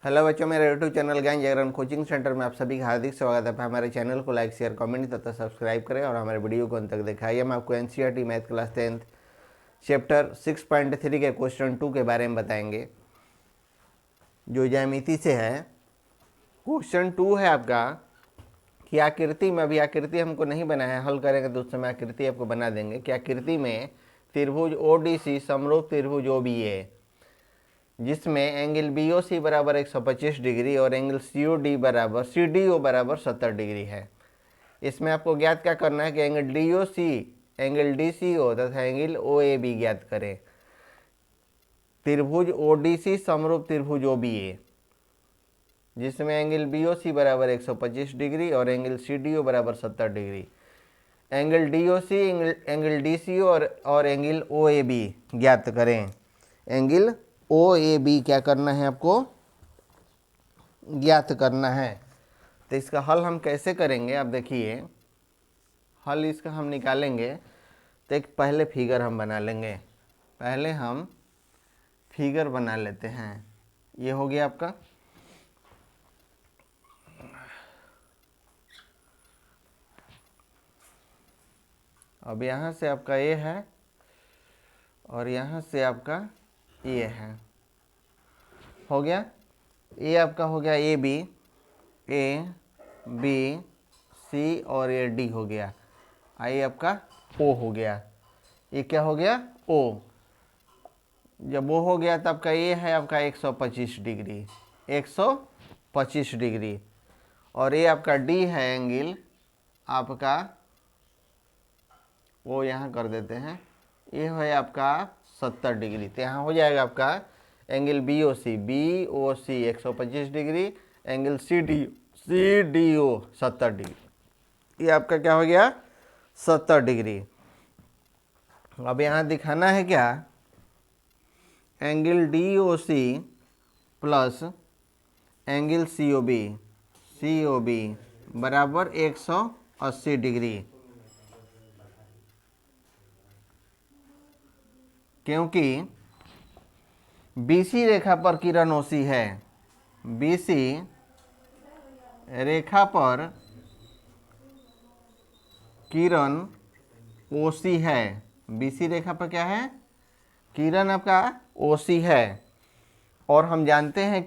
Hello बच्चों, मेरे YouTube channel ज्ञान जागरण कोचिंग सेंटर में आप सभी का हार्दिक स्वागत है। हमारे चैनल को लाइक शेयर कमेंट तथा सब्सक्राइब करें और हमारे वीडियो को अंत तक दिखाइए। हम आपको NCERT math class 10th chapter 6.3 के क्वेश्चन 2 के बारे में बताएंगे, जो ज्यामिति से है। क्वेश्चन 2 है आपका कि आकृति में, अभी आकृति हमको नहीं बनाया है, हल करेंगे तो उस समय आकृति आपको बना देंगे कि आकृति में त्रिभुज ओडीसी समरूप त्रिभुज ओबीए, जिसमें एंगल बीओसी बराबर 125 डिग्री और एंगल सीओडी बराबर सीडीओ बराबर 70 डिग्री है। इसमें आपको ज्ञात क्या करना है कि एंगल डीओसी, एंगल डीसीओ तथा एंगल ओएबी ज्ञात करें। त्रिभुज ओडीसी समरूप त्रिभुज ओबीए, जिसमें एंगल बीओसी बराबर 125 डिग्री और एंगल सीडीओ बराबर 70 degree. Angle DOC, angle DCO और एंगल ओएबी ज्ञात करें। एंगल ओ ए बी क्या करना है, आपको ज्ञात करना है। तो इसका हल हम कैसे करेंगे, आप देखिए। हल इसका हम निकालेंगे तो एक पहले फिगर हम बना लेंगे। पहले हम फिगर बना लेते हैं। ये हो गया आपका। अब यहाँ से आपका ए है और यहाँ से आपका ये है। हो गया। ये आपका हो गया ए बी सी और ये डी हो गया। आई आपका ओ हो गया। ये क्या हो गया, ओ। जब वो हो गया तब का ये है आपका 125 डिग्री, 125 डिग्री। और ये आपका डी है एंगल आपका, वो यहाँ कर देते हैं। ये है आपका 70 डिग्री। तो यहाँ हो जाएगा आपका angle B O C 125 degree, angle C D O 70 degree. ये आपका क्या हो गया, 70 डिग्री। अब यहाँ दिखाना है क्या, angle D O C plus angle C O B बराबर 180 डिग्री, क्योंकि बीसी रेखा पर किरण ओसी है। बीसी रेखा पर किरण ओसी है। बीसी रेखा पर क्या है, किरण आपका ओसी है। और हम जानते हैं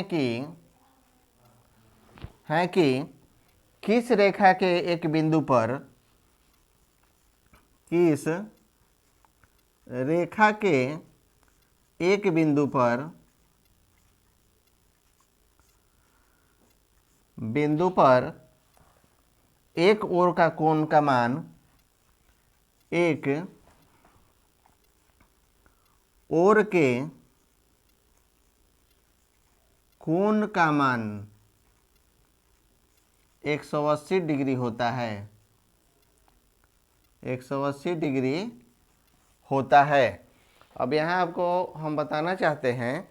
कि किस रेखा के एक बिंदु पर, किस रेखा के एक बिंदु पर एक ओर का कोण का मान, एक ओर के कोण का मान 180 डिग्री होता है। 180 डिग्री होता है। अब यहाँ आपको हम बताना चाहते हैं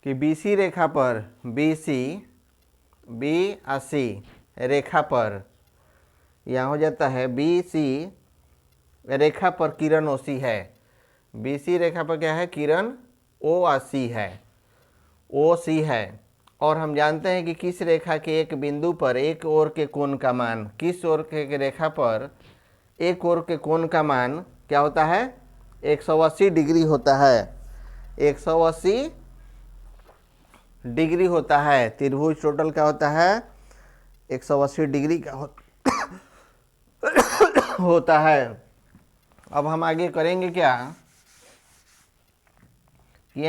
कि बीसी रेखा पर, बी सी रेखा पर, यहाँ हो जाता है बीसी रेखा पर किरण ओसी है। बीसी रेखा पर क्या है, किरण ओ सी है, ओ सी है। और हम जानते हैं कि किस रेखा के एक बिंदु पर एक ओर के कोण का मान, किस ओर के रेखा पर एक ओर के कोण का मान क्या होता है, 180 डिग्री होता है। 180 डिग्री होता है। त्रिभुज टोटल क्या होता है, 180 डिग्री का होता है। अब हम आगे करेंगे क्या कि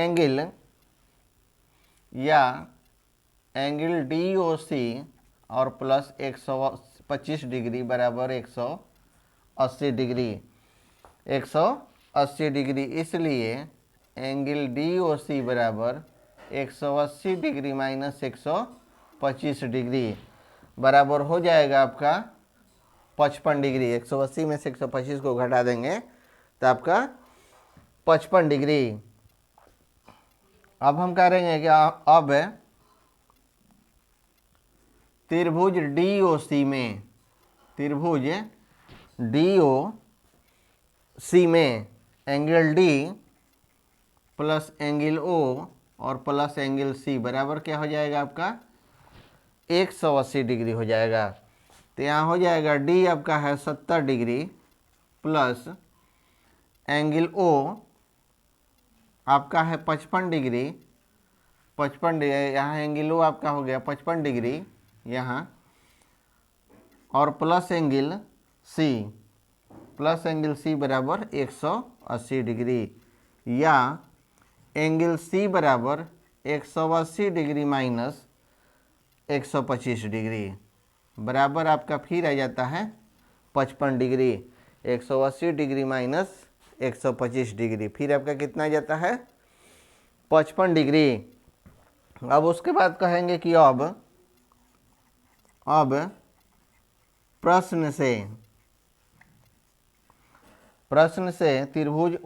एंगल डी ओ सी और प्लस 125 डिग्री बराबर 180 डिग्री, 180 डिग्री। इसलिए एंगल डी ओ सी बराबर 180 डिग्री माइनस 125 डिग्री बराबर हो जाएगा आपका 55 डिग्री। 180 में से 125 को घटा देंगे तो आपका 55 डिग्री। अब हम करेंगे कि अब त्रिभुज DOC में त्रिभुज DOC में angle D plus angle O और प्लस एंगल C बराबर क्या हो जाएगा आपका 180 डिग्री हो जाएगा। तो यहाँ हो जाएगा D आपका है 70 डिग्री प्लस एंगल O आपका है 55 डिग्री, 55 डिग्री यहाँ एंगल O आपका हो गया 55 डिग्री यहाँ, और प्लस एंगल C बराबर 180 डिग्री, या एंगल C बराबर 180 डिग्री माइनस 125 डिग्री बराबर आपका फिर आ जाता है 55 डिग्री। 180 डिग्री माइनस 125 डिग्री फिर आपका कितना आ जाता है 55 डिग्री। अब उसके बाद कहेंगे कि अब प्रश्न से त्रिभुज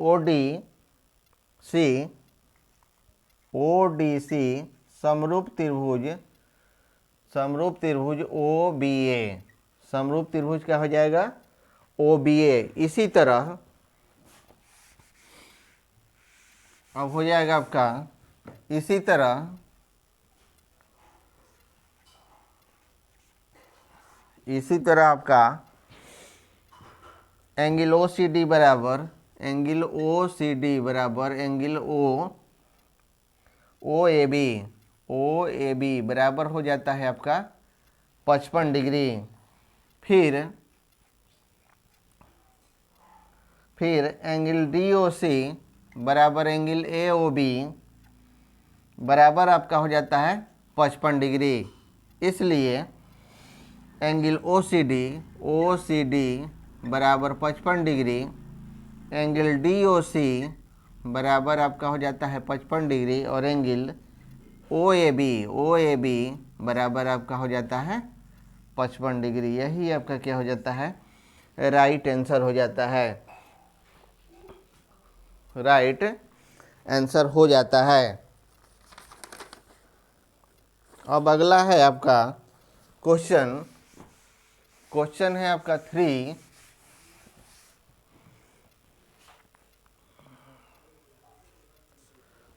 ODC समरूप त्रिभुज OBA, समरूप त्रिभुज क्या हो जाएगा OBA। इसी तरह अब हो जाएगा आपका इसी तरह आपका एंगल OCD बराबर एंगल OAB बराबर हो जाता है आपका 55 डिग्री। फिर एंगल DOC बराबर एंगल AOB बराबर आपका हो जाता है 55 डिग्री। इसलिए एंगल OCD बराबर 55 डिग्री, एंगल DOC बराबर आपका हो जाता है 55 डिग्री, और एंगल OAB बराबर आपका हो जाता है 55 डिग्री। यही आपका क्या हो जाता है राइट आंसर हो जाता है, राइट आंसर हो जाता है। अब अगला है आपका क्वेश्चन है आपका 3।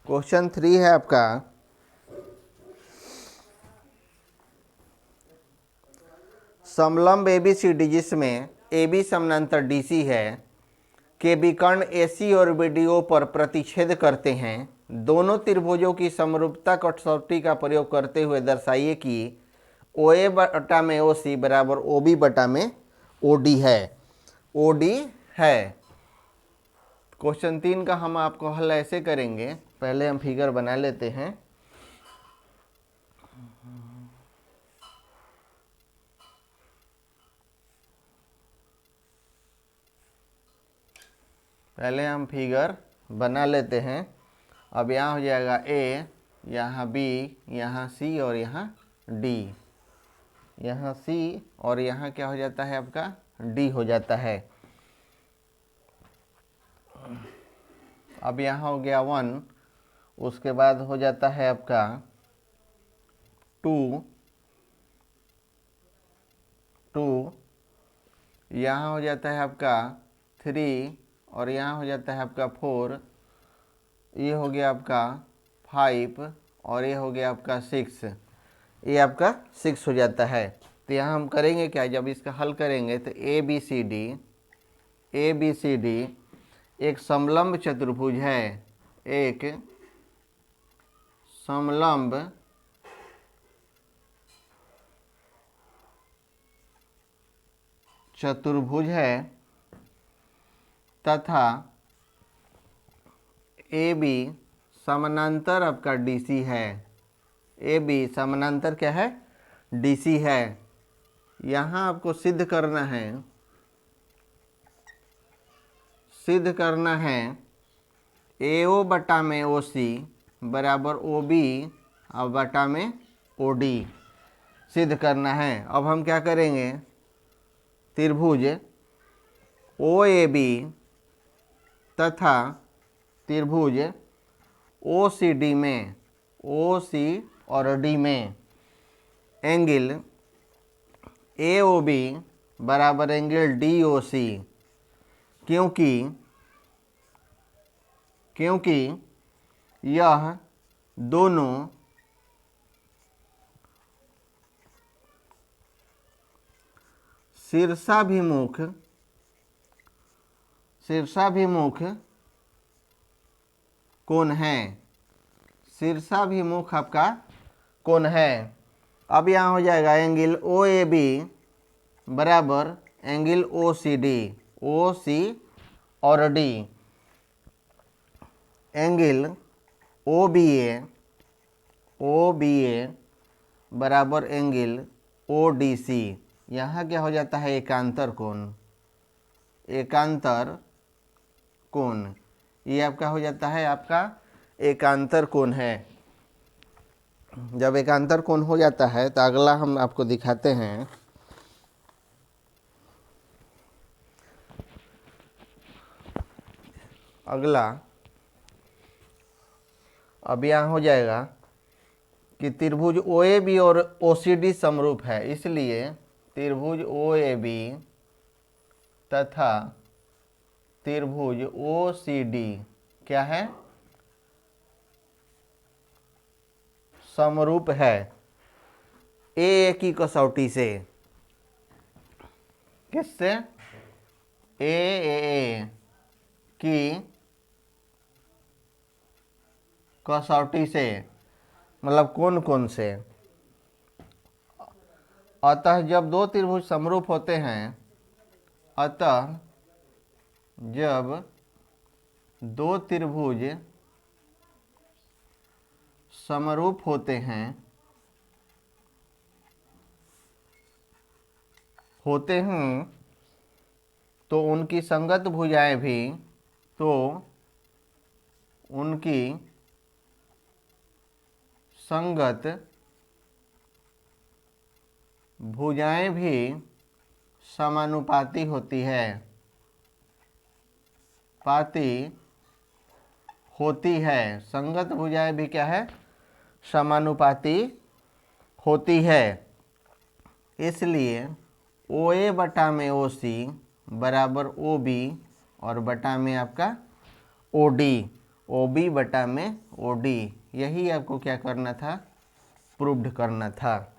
क्वेश्चन 3 है आपका समलंब ABCD जिसमें AB समानांतर DC है के विकर्ण AC और BDO पर प्रतिच्छेद करते हैं। दोनों त्रिभुजों की समरूपता कसौटी का प्रयोग करते हुए दर्शाइए कि OA बटा में OC बराबर OB बटा में OD है। क्वेश्चन 3 का हम आपको हल ऐसे करेंगे, पहले हम फिगर बना लेते हैं। अब यहाँ हो जाएगा A, यहाँ B, यहाँ C और यहाँ D, यहाँ C और यहाँ क्या हो जाता है आपका D हो जाता है। अब यहाँ हो गया 1, उसके बाद हो जाता है आपका 2, यहाँ हो जाता है आपका 3 और यहाँ हो जाता है आपका 4, ये हो गया आपका 5 और ये हो गया आपका 6, ये आपका 6 हो जाता है। तो यहाँ हम करेंगे क्या, जब इसका हल करेंगे तो ABCD एक समलंब चतुर्भुज है, एक समलंब चतुर्भुज है तथा AB समानांतर आपका DC है। AB समानांतर क्या है DC है। यहाँ आपको सिद्ध करना है AO बटा में OC बराबर OB और बटा में OD सिद्ध करना है। अब हम क्या करेंगे, त्रिभुज OAB तथा त्रिभुज OCD में OC और D में एंगल AOB बराबर एंगल DOC, क्योंकि यह दोनों शीर्षाभिमुख कोण है, शीर्षाभिमुख आपका कोण है। अब यहाँ हो जाएगा एंगल OAB बराबर एंगल OCD, OC और D, एंगल OBA बराबर एंगल ODC। यहाँ क्या हो जाता है, एकांतर कोण, ये आपका हो जाता है आपका एकांतर कोण है। जब एकांतर कोण हो जाता है तो अगला हम आपको दिखाते हैं। अगला अब यहाँ हो जाएगा कि त्रिभुज OAB और OCD समरूप है, इसलिए त्रिभुज OAB तथा त्रिभुज OCD क्या है, समरूप है। ए की कसौटी से, किससे, ए की कसौटी से, मतलब कौन से। अतः जब दो त्रिभुज समरूप होते हैं, अतः जब दो त्रिभुज समरूप होते हैं तो उनकी संगत भुजाएं भी समानुपाती होती है, संगत भुजाएं भी क्या है, समानुपाती होती है। इसलिए OA बटा में OC बराबर OB और बटा में आपका OD, OB बटा में OD, यही आपको क्या करना था, प्रूव्ड करना था।